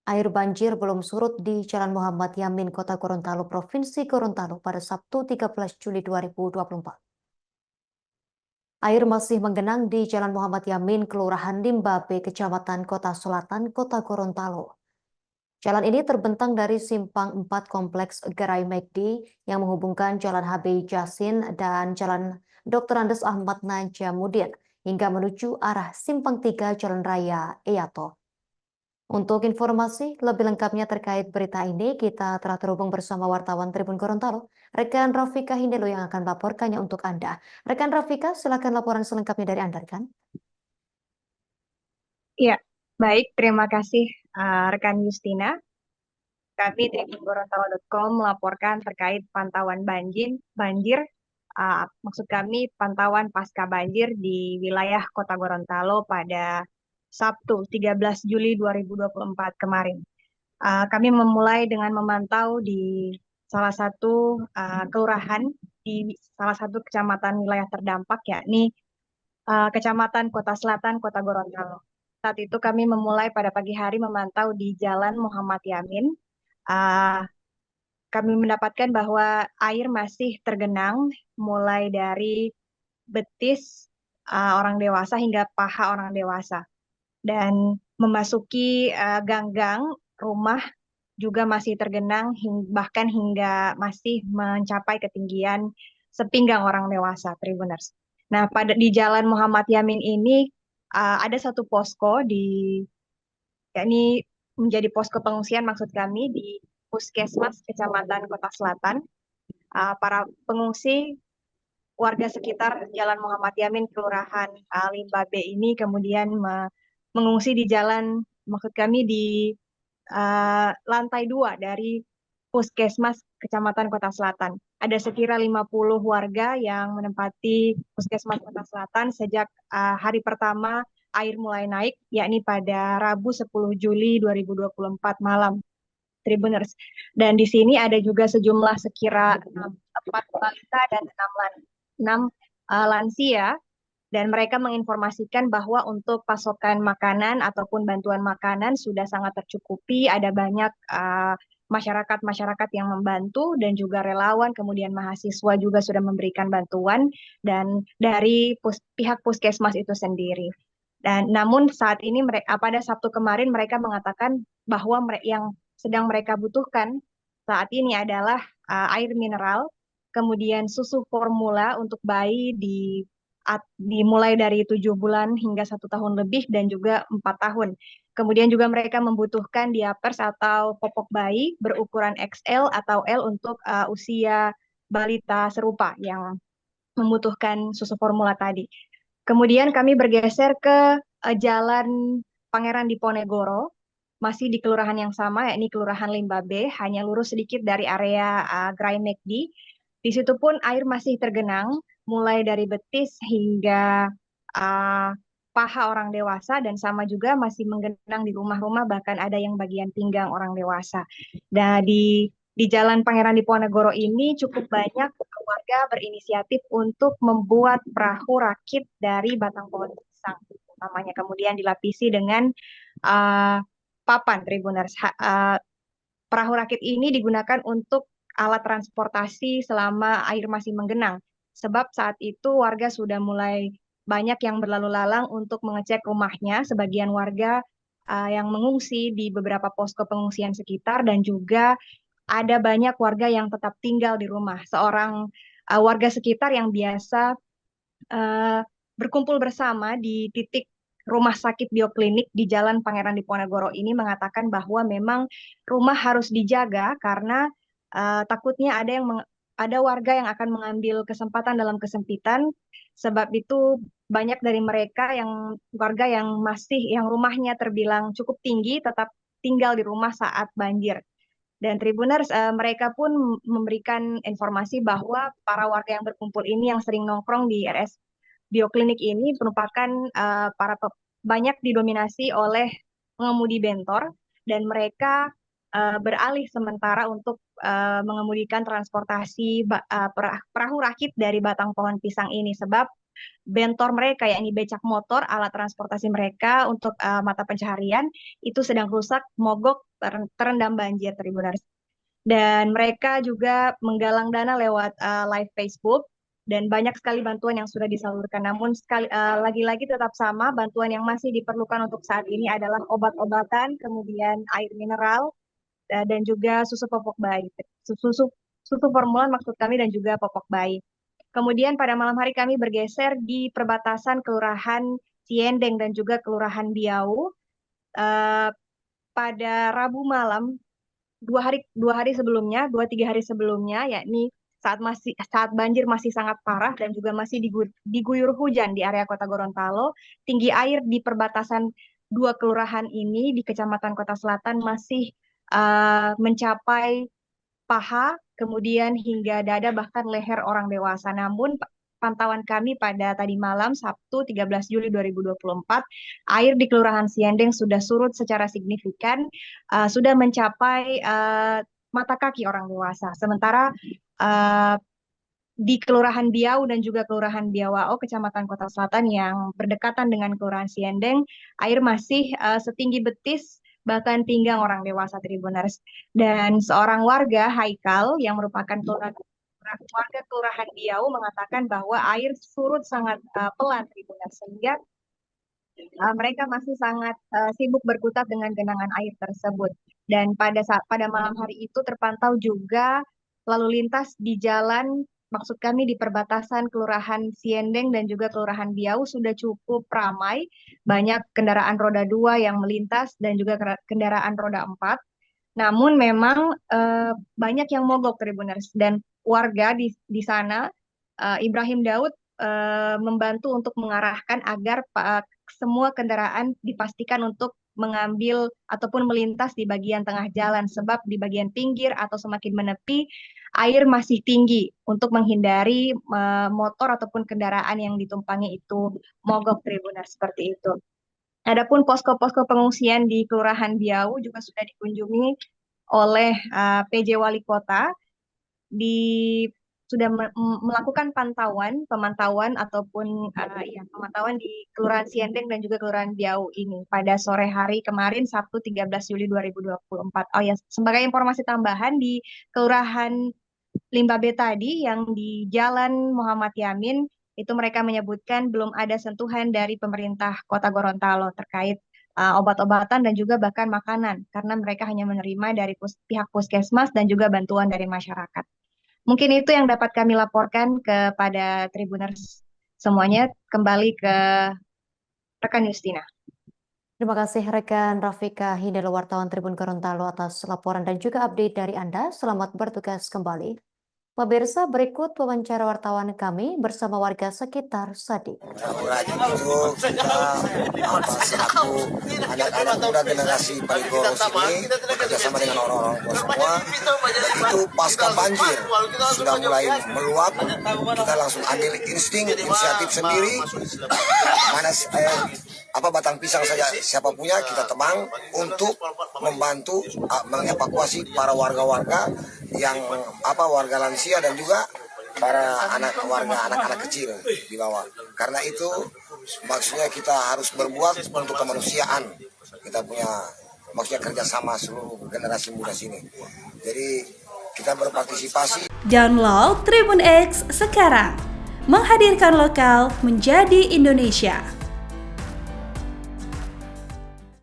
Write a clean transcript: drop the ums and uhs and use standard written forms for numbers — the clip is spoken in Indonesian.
Air banjir belum surut di Jalan Muhammad Yamin, Kota Gorontalo, Provinsi Gorontalo pada Sabtu 13 Juli 2024. Air masih menggenang di Jalan Muhammad Yamin, Kelurahan Limbabe, Kecamatan Kota Selatan, Kota Gorontalo. Jalan ini terbentang dari Simpang 4 Kompleks Gerai McD yang menghubungkan Jalan HBI Jasin dan Jalan Dr. Andes Ahmad Najamuddin hingga menuju arah Simpang 3 Jalan Raya Eyato. Untuk informasi lebih lengkapnya terkait berita ini, kita telah terhubung bersama wartawan Tribun Gorontalo, rekan Rafika Hindelo yang akan melaporkannya untuk Anda. Rekan Rafika, silakan laporan selengkapnya dari Anda, rekan. Ya, baik. Terima kasih rekan Justina. Kami tribungorontalo.com melaporkan terkait pantauan banjir. Maksud kami pantauan pasca banjir di wilayah Kota Gorontalo pada Sabtu 13 Juli 2024 kemarin. Kami memulai dengan memantau di salah satu kelurahan di salah satu kecamatan wilayah terdampak, yakni Kecamatan Kota Selatan, Kota Gorontalo. Saat itu kami memulai pada pagi hari memantau di Jalan Muhammad Yamin. Uh, Kami mendapatkan bahwa air masih tergenang mulai dari betis orang dewasa hingga paha orang dewasa. Dan memasuki gang-gang rumah juga masih tergenang bahkan hingga masih mencapai ketinggian sepinggang orang dewasa, Tribuners. Nah, di Jalan Muhammad Yamin ini ada satu posko yakni menjadi posko pengungsian maksud kami di Puskesmas Kecamatan Kota Selatan. Para pengungsi warga sekitar Jalan Muhammad Yamin, Kelurahan Limbabe ini kemudian mengungsi di jalan, maksud kami di lantai 2 dari Puskesmas Kecamatan Kota Selatan. Ada sekira 50 warga yang menempati Puskesmas Kota Selatan sejak hari pertama air mulai naik, yakni pada Rabu 10 Juli 2024 malam, Tribuners. Dan di sini ada juga sejumlah sekira 4 balita dan 6 lansia, dan mereka menginformasikan bahwa untuk pasokan makanan ataupun bantuan makanan sudah sangat tercukupi. Ada banyak masyarakat-masyarakat yang membantu dan juga relawan, kemudian mahasiswa juga sudah memberikan bantuan dan dari pihak puskesmas itu sendiri. Dan namun saat ini pada Sabtu kemarin mereka mengatakan bahwa yang sedang mereka butuhkan saat ini adalah air mineral, kemudian susu formula untuk bayi dimulai dari 7 bulan hingga 1 tahun lebih dan juga 4 tahun. Kemudian juga mereka membutuhkan diapers atau popok bayi berukuran XL atau L untuk usia balita serupa yang membutuhkan susu formula tadi. Kemudian kami bergeser ke Jalan Pangeran Diponegoro, masih di kelurahan yang sama, yakni Kelurahan Limbabe, hanya lurus sedikit dari area Gerai McD. Di situ pun air masih tergenang, mulai dari betis hingga uh, paha orang dewasa, dan sama juga masih menggenang di rumah-rumah, bahkan ada yang bagian pinggang orang dewasa. Dan di Jalan Pangeran Diponegoro ini cukup banyak warga berinisiatif untuk membuat perahu rakit dari batang pohon pisang, namanya. Kemudian dilapisi dengan uh, papan, Tribuners. Perahu rakit ini digunakan untuk alat transportasi selama air masih menggenang. Sebab saat itu warga sudah mulai banyak yang berlalu lalang untuk mengecek rumahnya. Sebagian warga yang mengungsi di beberapa posko pengungsian sekitar, dan juga ada banyak warga yang tetap tinggal di rumah. Seorang warga sekitar yang biasa uh, berkumpul bersama di titik rumah sakit bioklinik di Jalan Pangeran Diponegoro ini mengatakan bahwa memang rumah harus dijaga karena takutnya ada warga yang akan mengambil kesempatan dalam kesempitan. Sebab itu banyak dari mereka warga yang rumahnya terbilang cukup tinggi tetap tinggal di rumah saat banjir. Dan Tribuners, mereka pun memberikan informasi bahwa para warga yang berkumpul ini yang sering nongkrong di RS Bioklinik ini merupakan banyak didominasi oleh pengemudi bentor, dan mereka beralih sementara untuk mengemudikan transportasi perahu rakit dari batang pohon pisang ini. Sebab bentor mereka, yakni becak motor, alat transportasi mereka untuk mata pencaharian, itu sedang rusak, mogok, terendam banjir, Tribuners. Dan mereka juga menggalang dana lewat live Facebook, dan banyak sekali bantuan yang sudah disalurkan. Namun lagi-lagi tetap sama, bantuan yang masih diperlukan untuk saat ini adalah obat-obatan, kemudian air mineral, dan juga susu popok bayi. Susu formulan maksud kami dan juga popok bayi. Kemudian pada malam hari kami bergeser di perbatasan Kelurahan Ciendeng dan juga Kelurahan Biau. Pada Rabu malam, 2-3 hari sebelumnya, yakni saat banjir masih sangat parah dan juga masih diguyur hujan di area Kota Gorontalo, tinggi air di perbatasan dua kelurahan ini di Kecamatan Kota Selatan masih mencapai paha, kemudian hingga dada bahkan leher orang dewasa. Namun pantauan kami pada tadi malam Sabtu 13 Juli 2024, air di Kelurahan Ciendeng sudah surut secara signifikan, sudah mencapai mata kaki orang dewasa. Sementara di Kelurahan Biau dan juga Kelurahan Biawao, Kecamatan Kota Selatan yang berdekatan dengan Kelurahan Ciendeng, air masih setinggi betis bahkan pinggang orang dewasa, Tribuners. Dan seorang warga, Haikal, yang merupakan warga Kelurahan Biau, mengatakan bahwa air surut sangat pelan, Tribuners, sehingga mereka masih sangat sibuk berkutat dengan genangan air tersebut. Dan pada malam hari itu terpantau juga lalu lintas di jalan, maksud kami di perbatasan Kelurahan Ciendeng dan juga Kelurahan Biau sudah cukup ramai. Banyak kendaraan roda 2 yang melintas dan juga kendaraan roda 4. Namun memang banyak yang mogok, Tribuners. Dan warga di sana, Ibrahim Daud, membantu untuk mengarahkan agar semua kendaraan dipastikan untuk mengambil ataupun melintas di bagian tengah jalan, sebab di bagian pinggir atau semakin menepi air masih tinggi untuk menghindari motor ataupun kendaraan yang ditumpangi itu mogok, Tribuners, seperti itu. Adapun posko-posko pengungsian di Kelurahan Biau juga sudah dikunjungi oleh PJ Wali Kota, sudah melakukan pemantauan ataupun pemantauan di Kelurahan Ciendeng dan juga Kelurahan Biau ini pada sore hari kemarin Sabtu 13 Juli 2024. Oh ya, sebagai informasi tambahan, di Kelurahan Limbabe tadi yang di Jalan Muhammad Yamin itu mereka menyebutkan belum ada sentuhan dari pemerintah Kota Gorontalo terkait obat-obatan dan juga bahkan makanan, karena mereka hanya menerima dari pihak puskesmas dan juga bantuan dari masyarakat. Mungkin itu yang dapat kami laporkan kepada Tribuners semuanya. Kembali ke rekan Justina. Terima kasih rekan Rafika Hindelo, wartawan Tribun Gorontalo, atas laporan dan juga update dari Anda. Selamat bertugas kembali. Pemirsa, berikut wawancara wartawan kami bersama warga sekitar Sadi. Rajin itu kita selaku anak-anak muda generasi Paligoros ini bekerjasama dengan orang-orang tua semua. Itu pasca banjir sudah mulai meluap, kita langsung ambil inisiatif sendiri. Mana batang pisang saja siapa punya kita tebang untuk membantu mengevakuasi para warga-warga yang warga lansia dan juga para anak-anak kecil di bawah. Karena itu maksudnya kita harus berbuat untuk kemanusiaan. Kita punya maksudnya kerjasama seluruh generasi muda sini. Jadi kita berpartisipasi. Download Tribun X sekarang, menghadirkan lokal menjadi Indonesia.